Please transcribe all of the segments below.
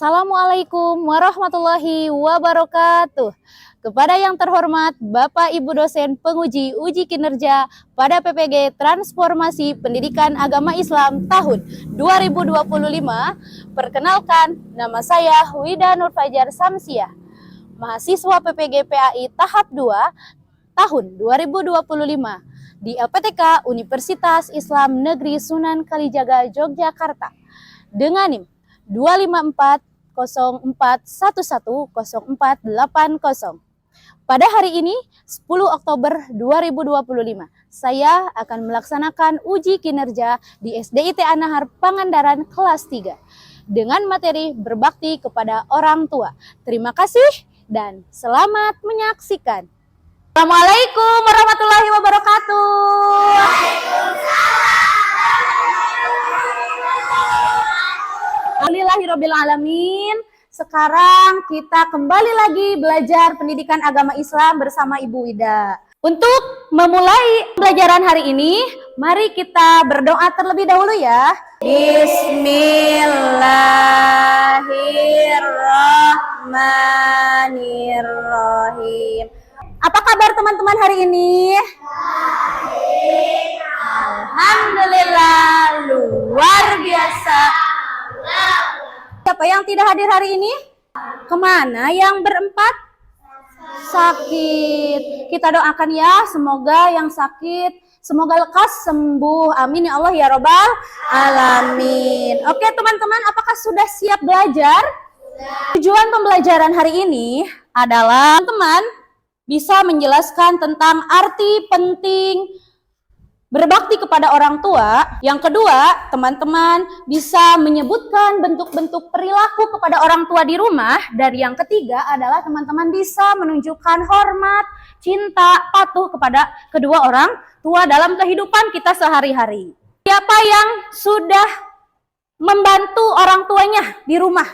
Assalamualaikum warahmatullahi wabarakatuh. Kepada yang terhormat Bapak Ibu dosen penguji uji kinerja pada PPG Transformasi Pendidikan Agama Islam tahun 2025, perkenalkan nama saya Wida Nur Fajar Samsiah, mahasiswa PPG PAI tahap 2 tahun 2025 di LPTK Universitas Islam Negeri Sunan Kalijaga, Yogyakarta dengan NIM 25404110480. Pada hari ini, 10 Oktober 2025, saya akan melaksanakan uji kinerja di SDIT An-Nahar Pangandaran kelas 3 dengan materi berbakti kepada orang tua. Terima kasih dan selamat menyaksikan. Assalamualaikum warahmatullahi wabarakatuh. Alhamdulillahirrabbilalamin. Sekarang kita kembali lagi belajar pendidikan agama Islam bersama Ibu Wida. Untuk memulai pelajaran hari ini, mari kita berdoa terlebih dahulu ya. Bismillahirrahmanirrahim. Apa kabar teman-teman hari ini? Alhamdulillah, luar biasa. Siapa yang tidak hadir hari ini? Kemana yang berempat? Sakit. Kita doakan ya, semoga yang sakit, semoga lekas sembuh. Amin ya Allah ya Robbal Alamin. Oke teman-teman, apakah sudah siap belajar? Tujuan pembelajaran hari ini adalah teman-teman bisa menjelaskan tentang arti penting berbakti kepada orang tua. Yang kedua, teman-teman bisa menyebutkan bentuk-bentuk perilaku kepada orang tua di rumah. Dan yang ketiga adalah teman-teman bisa menunjukkan hormat, cinta, patuh kepada kedua orang tua dalam kehidupan kita sehari-hari. Siapa yang sudah membantu orang tuanya di rumah?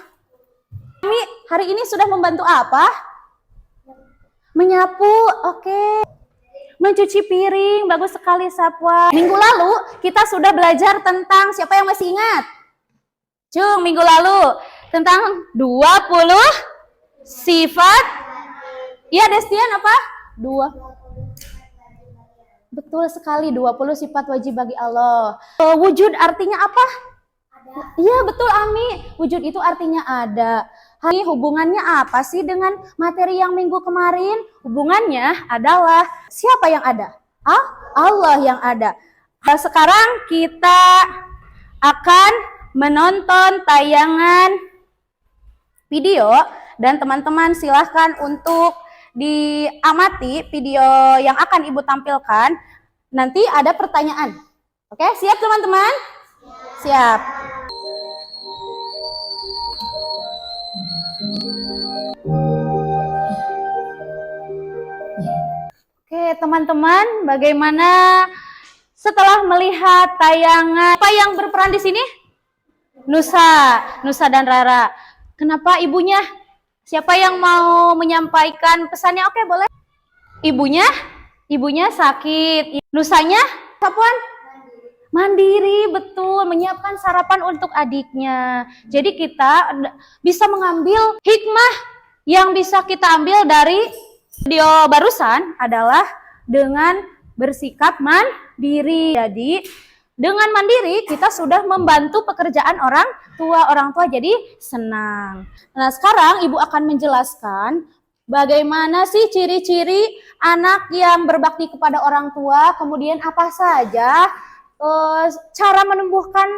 Kami hari ini sudah membantu apa? Menyapu, oke. Mencuci piring, bagus sekali Sapwa. Minggu lalu kita sudah belajar tentang, siapa yang masih ingat? Cung, minggu lalu tentang 20 sifat. Iya Destian apa? Betul sekali, 20 sifat wajib bagi Allah. Wujud artinya apa? Iya betul Ami, wujud itu artinya ada. Ini hubungannya apa sih dengan materi yang minggu kemarin? Hubungannya adalah siapa yang ada? Allah yang ada. Nah, sekarang kita akan menonton tayangan video dan teman-teman silahkan untuk diamati video yang akan Ibu tampilkan. Nanti ada pertanyaan. Oke, siap teman-teman? Siap. Oke teman-teman, bagaimana setelah melihat tayangan? Apa yang berperan di sini? Nusa dan Rara. Kenapa ibunya? Siapa yang mau menyampaikan pesannya? Oke boleh. Ibunya sakit. Nusanya, Sapuan? Mandiri, betul. Menyiapkan sarapan untuk adiknya. Jadi kita bisa mengambil hikmah yang bisa kita ambil dari video barusan adalah dengan bersikap mandiri. Jadi dengan mandiri kita sudah membantu pekerjaan orang tua jadi senang. Nah sekarang Ibu akan menjelaskan bagaimana sih ciri-ciri anak yang berbakti kepada orang tua, kemudian apa saja cara menumbuhkan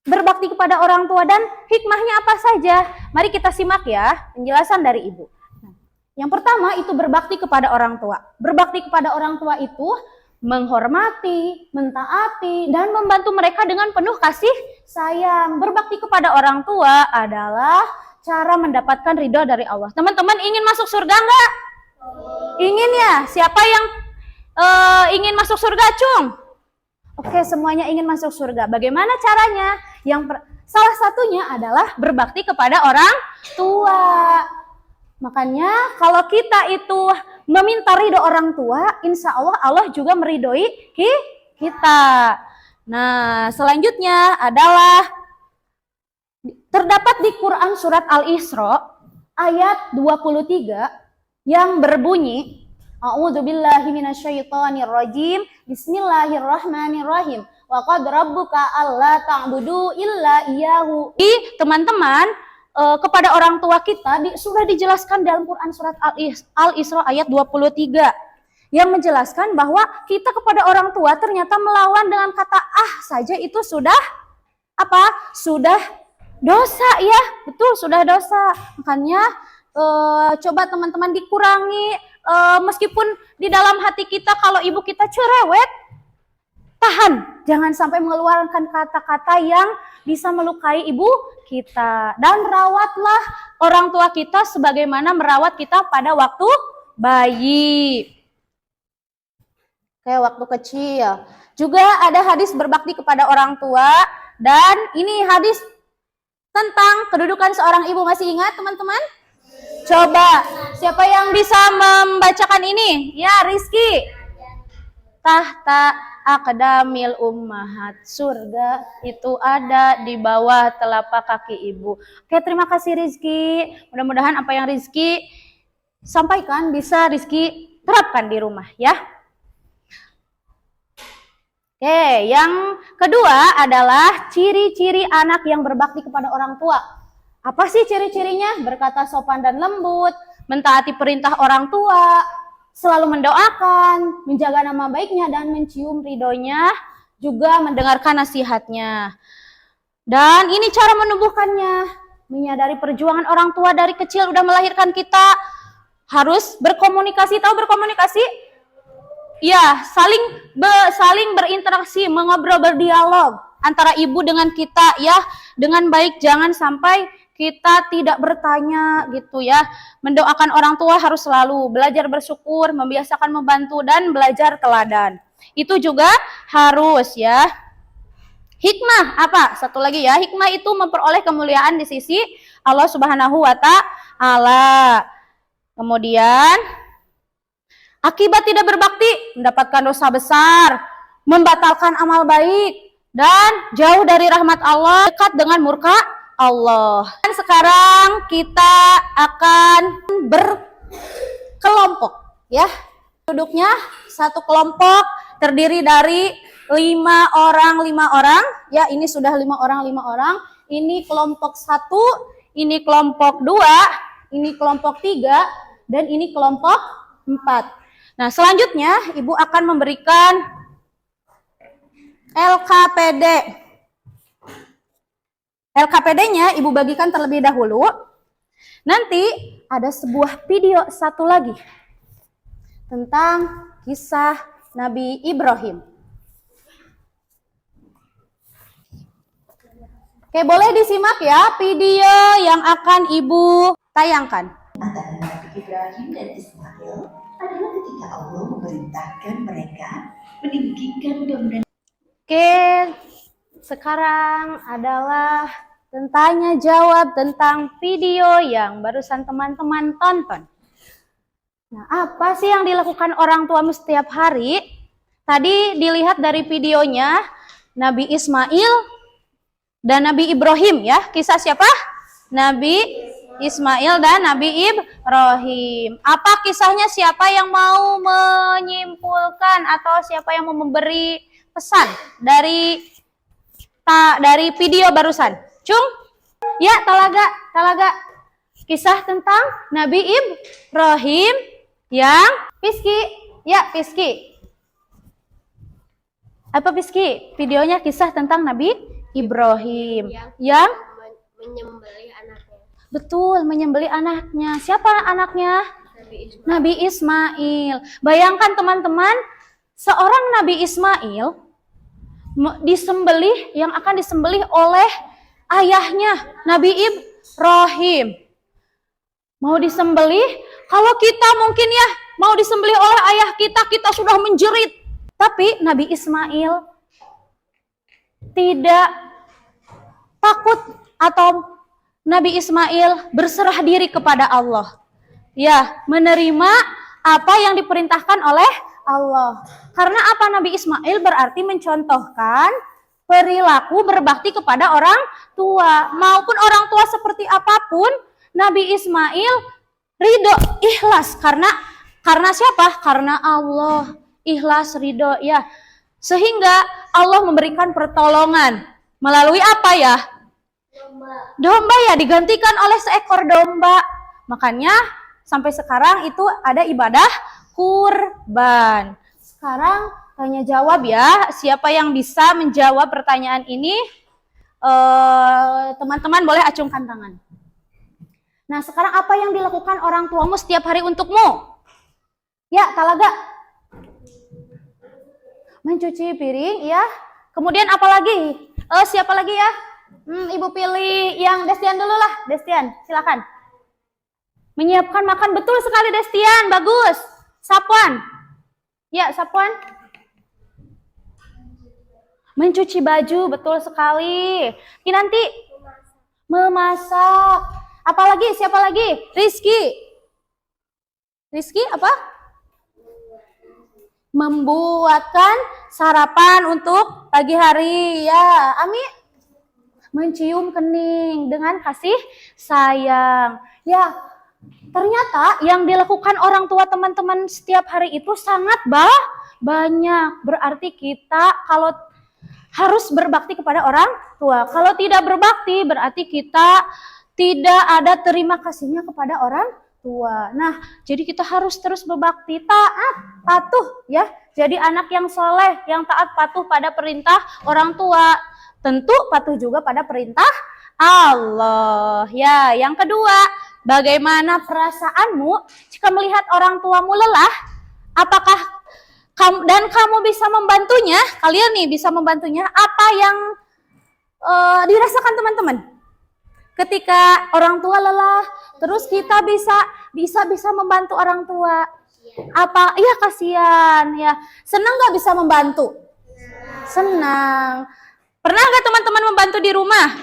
berbakti kepada orang tua dan hikmahnya apa saja. Mari kita simak ya penjelasan dari Ibu. Yang pertama itu berbakti kepada orang tua. Berbakti kepada orang tua itu menghormati, mentaati, dan membantu mereka dengan penuh kasih sayang. Berbakti kepada orang tua adalah cara mendapatkan ridho dari Allah. Teman-teman ingin masuk surga enggak? Ingin ya? Siapa yang ingin masuk surga, Cung? Oke, semuanya ingin masuk surga. Bagaimana caranya? Salah satunya adalah berbakti kepada orang tua. Makanya kalau kita itu meminta ridho orang tua, insya Allah Allah juga meridhoi kita. Nah, selanjutnya adalah Terdapat di Quran surat Al-Isra ayat 23 yang berbunyi, A'udzubillahi minasyaitonirrajim. Bismillahirrahmanirrahim. Wa qad rabbuka alla ta'budu illa iyyahu. Teman-teman, kepada orang tua kita sudah dijelaskan dalam Quran surat Al-Isra ayat 23 yang menjelaskan bahwa kita kepada orang tua ternyata melawan dengan kata saja itu sudah apa? Sudah dosa ya. Betul, sudah dosa. Makanya coba teman-teman dikurangi, meskipun di dalam hati kita kalau ibu kita cerewet, tahan, jangan sampai mengeluarkan kata-kata yang bisa melukai ibu kita. Dan rawatlah orang tua kita sebagaimana merawat kita pada waktu bayi, kayak waktu kecil. Juga ada hadis berbakti kepada orang tua, dan ini hadis tentang kedudukan seorang ibu. Masih ingat teman-teman? Coba, siapa yang bisa membacakan ini? Ya, Rizky. Tahta aqdamil ummahat. Surga itu ada di bawah telapak kaki ibu. Oke, terima kasih Rizky. Mudah-mudahan apa yang Rizky sampaikan bisa Rizky terapkan di rumah ya. Oke, yang kedua adalah ciri-ciri anak yang berbakti kepada orang tua. Apa sih ciri-cirinya? Berkata sopan dan lembut, mentaati perintah orang tua, selalu mendoakan, menjaga nama baiknya dan mencium ridhonya, juga mendengarkan nasihatnya. Dan ini cara menumbuhkannya, menyadari perjuangan orang tua dari kecil udah melahirkan kita, harus berkomunikasi. Tahu berkomunikasi? Ya, saling berinteraksi, mengobrol, berdialog antara ibu dengan kita ya, dengan baik. Jangan sampai kita tidak bertanya gitu ya. Mendoakan orang tua harus selalu belajar bersyukur, membiasakan membantu dan belajar teladan. Itu juga harus ya. Hikmah apa? Satu lagi ya, hikmah itu memperoleh kemuliaan di sisi Allah Subhanahu wa Ta'ala. Kemudian akibat tidak berbakti mendapatkan dosa besar, membatalkan amal baik, dan jauh dari rahmat Allah, dekat dengan murka Allah. Dan sekarang kita akan berkelompok ya. Duduknya satu kelompok terdiri dari 5 orang ya. Ini sudah 5 orang. Ini kelompok 1, ini kelompok 2, ini kelompok 3, dan ini kelompok 4. Nah, selanjutnya ibu akan memberikan LKPD. LKPD-nya ibu bagikan terlebih dahulu. Nanti ada sebuah video satu lagi tentang kisah Nabi Ibrahim. Oke, boleh disimak ya video yang akan ibu tayangkan. Antara Nabi Ibrahim dan Ismail adalah ketika Allah memerintahkan mereka meninggikan dan Oke, sekarang adalah tanya jawab tentang video yang barusan teman-teman tonton. Nah, apa sih yang dilakukan orang tuamu setiap hari? Tadi dilihat dari videonya Nabi Ismail dan Nabi Ibrahim ya. Kisah siapa? Nabi Ismail dan Nabi Ibrahim. Apa kisahnya? Siapa yang mau menyimpulkan atau siapa yang mau memberi pesan dari video barusan? Cung? Ya, Talaga. Kisah tentang Nabi Ibrahim yang Piski. Ya, Piski. Apa Piski? Videonya kisah tentang Nabi Ibrahim yang menyembelih anaknya. Betul, menyembelih anaknya. Siapa anaknya? Nabi Ismail. Bayangkan teman-teman, seorang Nabi Ismail disembelih, yang akan disembelih oleh ayahnya Nabi Ibrahim. Mau disembelih, kalau kita mungkin ya mau disembelih oleh ayah kita sudah menjerit. Tapi Nabi Ismail tidak takut, atau Nabi Ismail berserah diri kepada Allah. Ya, menerima apa yang diperintahkan oleh Allah. Karena apa? Nabi Ismail berarti mencontohkan perilaku berbakti kepada orang tua. Maupun orang tua seperti apapun, Nabi Ismail ridho, ikhlas. Karena siapa? Karena Allah. Ikhlas, ridho, ya. Sehingga Allah memberikan pertolongan. Melalui apa ya? Domba ya, digantikan oleh seekor domba. Makanya sampai sekarang itu ada ibadah kurban. Sekarang tanya jawab ya. Siapa yang bisa menjawab pertanyaan ini? Teman-teman boleh acungkan tangan. Nah, sekarang apa yang dilakukan orang tuamu setiap hari untukmu? Ya, Talaga. Mencuci piring, ya. Kemudian apa lagi? Siapa lagi ya? Ibu pilih yang Destian dulu lah. Destian, silakan. Menyiapkan makan, betul sekali Destian, bagus. Sapuan. Ya, Sapuan. Mencuci baju, betul sekali. Kinanti. Memasak. Apalagi? Siapa lagi? Rizky. Rizky apa? Membuatkan sarapan untuk pagi hari. Ya, Ami. Mencium kening dengan kasih sayang. Ya, ternyata yang dilakukan orang tua teman-teman setiap hari itu sangat banyak. Berarti kita kalau harus berbakti kepada orang tua. Kalau tidak berbakti berarti kita tidak ada terima kasihnya kepada orang tua. Nah, jadi kita harus terus berbakti, taat, patuh ya. Jadi anak yang soleh, yang taat patuh pada perintah orang tua. Tentu patuh juga pada perintah Allah. Ya, yang kedua, bagaimana perasaanmu jika melihat orang tuamu lelah? Apakah kamu bisa membantunya? Kalian nih bisa membantunya? Apa yang dirasakan teman-teman? Ketika orang tua lelah, terus kita bisa membantu orang tua. Apa? Iya, kasihan ya. Senang nggak bisa membantu? Senang. Pernah nggak teman-teman membantu di rumah?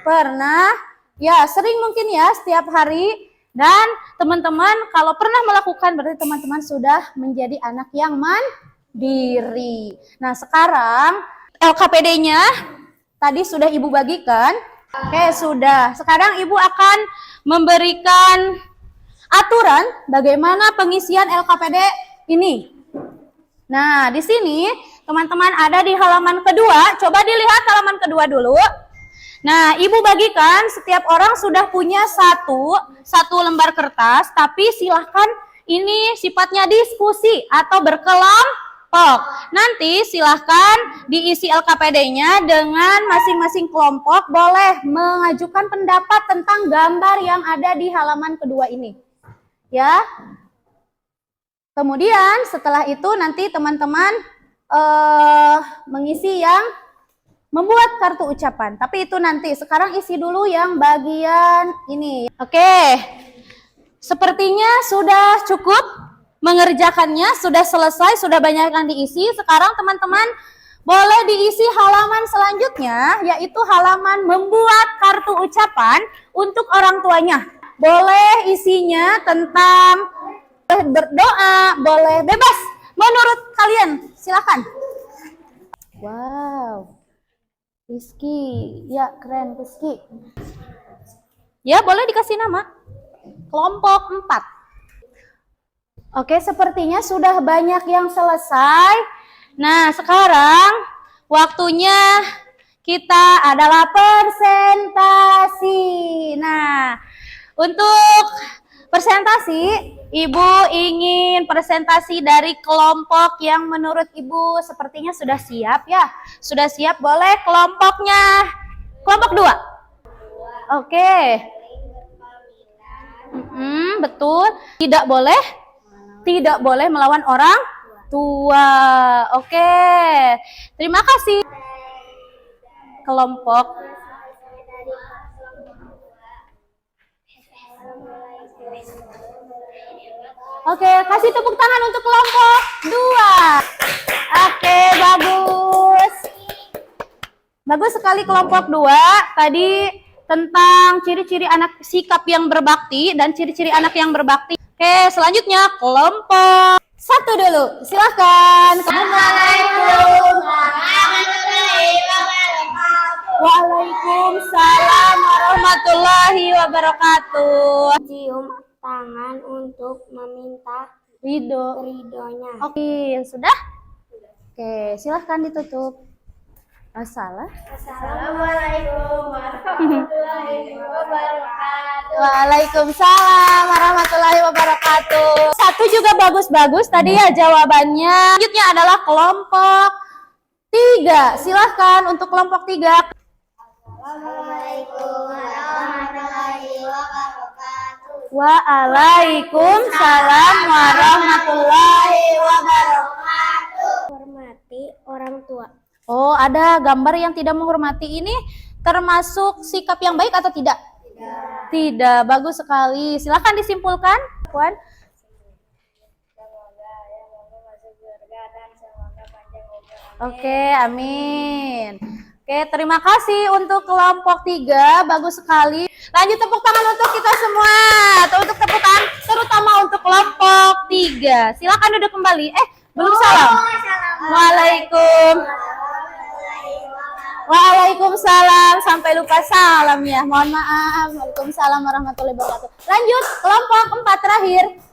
Pernah. Ya, sering mungkin ya, setiap hari. Dan teman-teman kalau pernah melakukan berarti teman-teman sudah menjadi anak yang mandiri. Nah, sekarang LKPD-nya tadi sudah Ibu bagikan. Oke, sudah. Sekarang Ibu akan memberikan aturan bagaimana pengisian LKPD ini. Nah, di sini teman-teman ada di halaman kedua. Coba dilihat halaman kedua dulu. Nah, Ibu bagikan setiap orang sudah punya satu lembar kertas, tapi silahkan ini sifatnya diskusi atau berkelompok. Nanti silahkan diisi LKPD-nya dengan masing-masing kelompok boleh mengajukan pendapat tentang gambar yang ada di halaman kedua ini. Ya. Kemudian setelah itu nanti teman-teman mengisi yang membuat kartu ucapan. Tapi itu nanti, sekarang isi dulu yang bagian ini. Oke, sepertinya sudah cukup mengerjakannya, sudah selesai, sudah banyak yang diisi. Sekarang teman-teman boleh diisi halaman selanjutnya, yaitu halaman membuat kartu ucapan untuk orang tuanya. Boleh isinya tentang berdoa, boleh bebas menurut kalian, silakan. Wow, Rizky, ya keren Rizky. Ya boleh dikasih nama, kelompok 4. Oke, sepertinya sudah banyak yang selesai. Nah, sekarang waktunya kita adalah presentasi. Nah, untuk presentasi, Ibu ingin presentasi dari kelompok yang menurut Ibu sepertinya sudah siap ya. Sudah siap, boleh kelompoknya. Kelompok 2. Oke. Betul. Tidak boleh melawan orang tua. Oke. Terima kasih. Kelompok. Oke, kasih tepuk tangan untuk kelompok 2. Oke, bagus. Bagus sekali kelompok 2. Tadi tentang ciri-ciri anak sikap yang berbakti dan ciri-ciri anak yang berbakti. Oke, selanjutnya kelompok 1 dulu. Silahkan. Assalamualaikum warahmatullahi Waalaikumsalam warahmatullahi wabarakatuh. Cium tangan untuk meminta ridhonya. Oke, sudah? Oke, silahkan ditutup. Assalamualaikum warahmatullahi wabarakatuh. Waalaikumsalam warahmatullahi wabarakatuh. Satu juga bagus-bagus tadi ya jawabannya. Selanjutnya adalah kelompok 3. Silahkan untuk kelompok 3. Assalamualaikum warahmatullahi wabarakatuh. Waalaikumsalam warahmatullahi wabarakatuh. Hormati orang tua. Oh, ada gambar yang tidak menghormati ini termasuk sikap yang baik atau tidak? Tidak. Bagus sekali. Silahkan disimpulkan, Puan. Oke, amin. Oke, terima kasih untuk kelompok 3. Bagus sekali. Lanjut tepuk tangan untuk kita semua. Untuk tepuk tangan terutama untuk kelompok 3. Silakan duduk kembali. Belum salam. Waalaikumsalam. Sampai lupa salam ya. Mohon maaf. Waalaikumsalam warahmatullahi wabarakatuh. Lanjut kelompok 4 terakhir.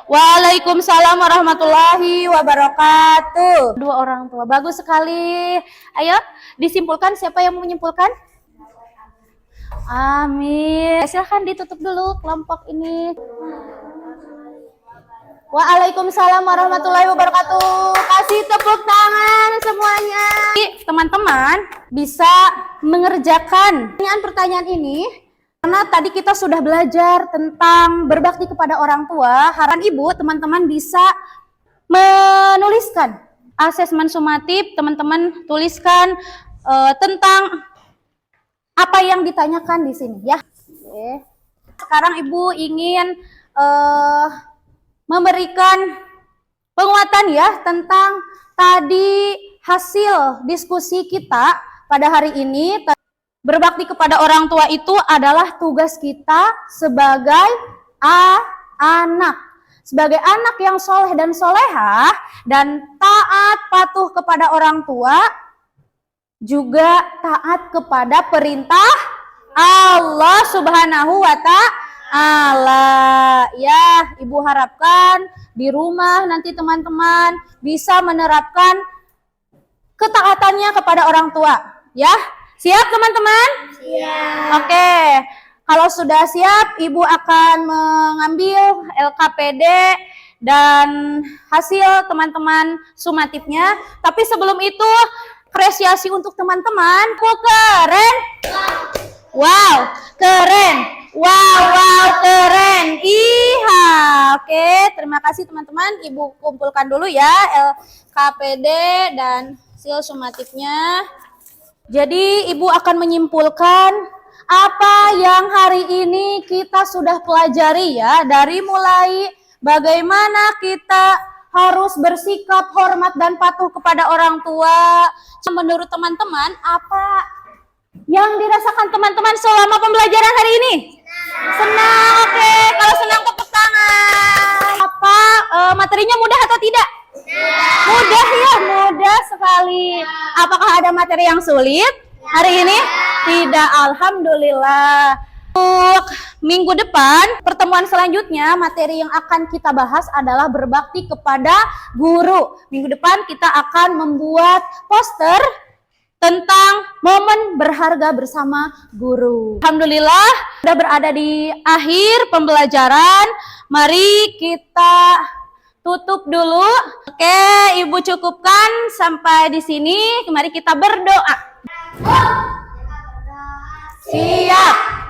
Waalaikumsalam warahmatullahi wabarakatuh. 2 orang tua. Bagus sekali. Ayo disimpulkan, siapa yang mau menyimpulkan? Amin. Silahkan ditutup dulu kelompok ini. Waalaikumsalam warahmatullahi wabarakatuh. Kasih tepuk tangan semuanya. Teman-teman bisa mengerjakan pertanyaan ini karena tadi kita sudah belajar tentang berbakti kepada orang tua. Harapan ibu teman-teman bisa menuliskan asesmen sumatif. Teman-teman tuliskan tentang apa yang ditanyakan di sini ya. Oke. Sekarang ibu ingin memberikan penguatan ya tentang tadi hasil diskusi kita pada hari ini. Berbakti kepada orang tua itu adalah tugas kita sebagai anak. Sebagai anak yang soleh dan solehah dan taat patuh kepada orang tua, juga taat kepada perintah Allah Subhanahu wa Ta'ala. Ya, ibu harapkan di rumah nanti teman-teman bisa menerapkan ketaatannya kepada orang tua. Ya, siap teman-teman? Siap. Oke, kalau sudah siap, ibu akan mengambil LKPD dan hasil teman-teman sumatifnya. Tapi sebelum itu, apresiasi untuk teman-teman. Kok keren? Wow, keren. Wow, keren. Iya. Oke, terima kasih teman-teman. Ibu kumpulkan dulu ya LKPD dan hasil sumatifnya. Jadi ibu akan menyimpulkan apa yang hari ini kita sudah pelajari ya. Dari mulai bagaimana kita harus bersikap hormat dan patuh kepada orang tua. Menurut teman-teman, apa yang dirasakan teman-teman selama pembelajaran hari ini? Senang. Oke, kalau senang tepuk tangan. Apa materinya mudah atau tidak? Mudah ya, mudah sekali. Apakah ada materi yang sulit hari ini? Tidak, alhamdulillah. Untuk minggu depan, pertemuan selanjutnya, materi yang akan kita bahas adalah berbakti kepada guru. Minggu depan kita akan membuat poster tentang momen berharga bersama guru. Alhamdulillah, sudah berada di akhir pembelajaran. Mari kita tutup dulu. Oke, ibu cukupkan sampai di sini. Mari kita berdoa. Siap.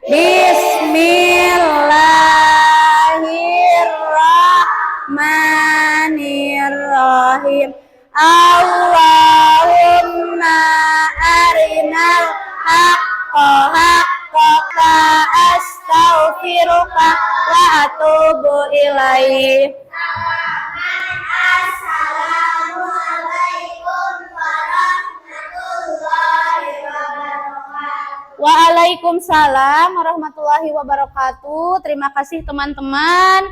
Bismillahirrahmanirrahim. Allahumma arinal haqqa haqqaka astaghfiruka wa atubu ilaih. Assalamualaikum warahmatullahi wabarakatuh. Waalaikumsalam warahmatullahi wabarakatuh. Terima kasih teman-teman.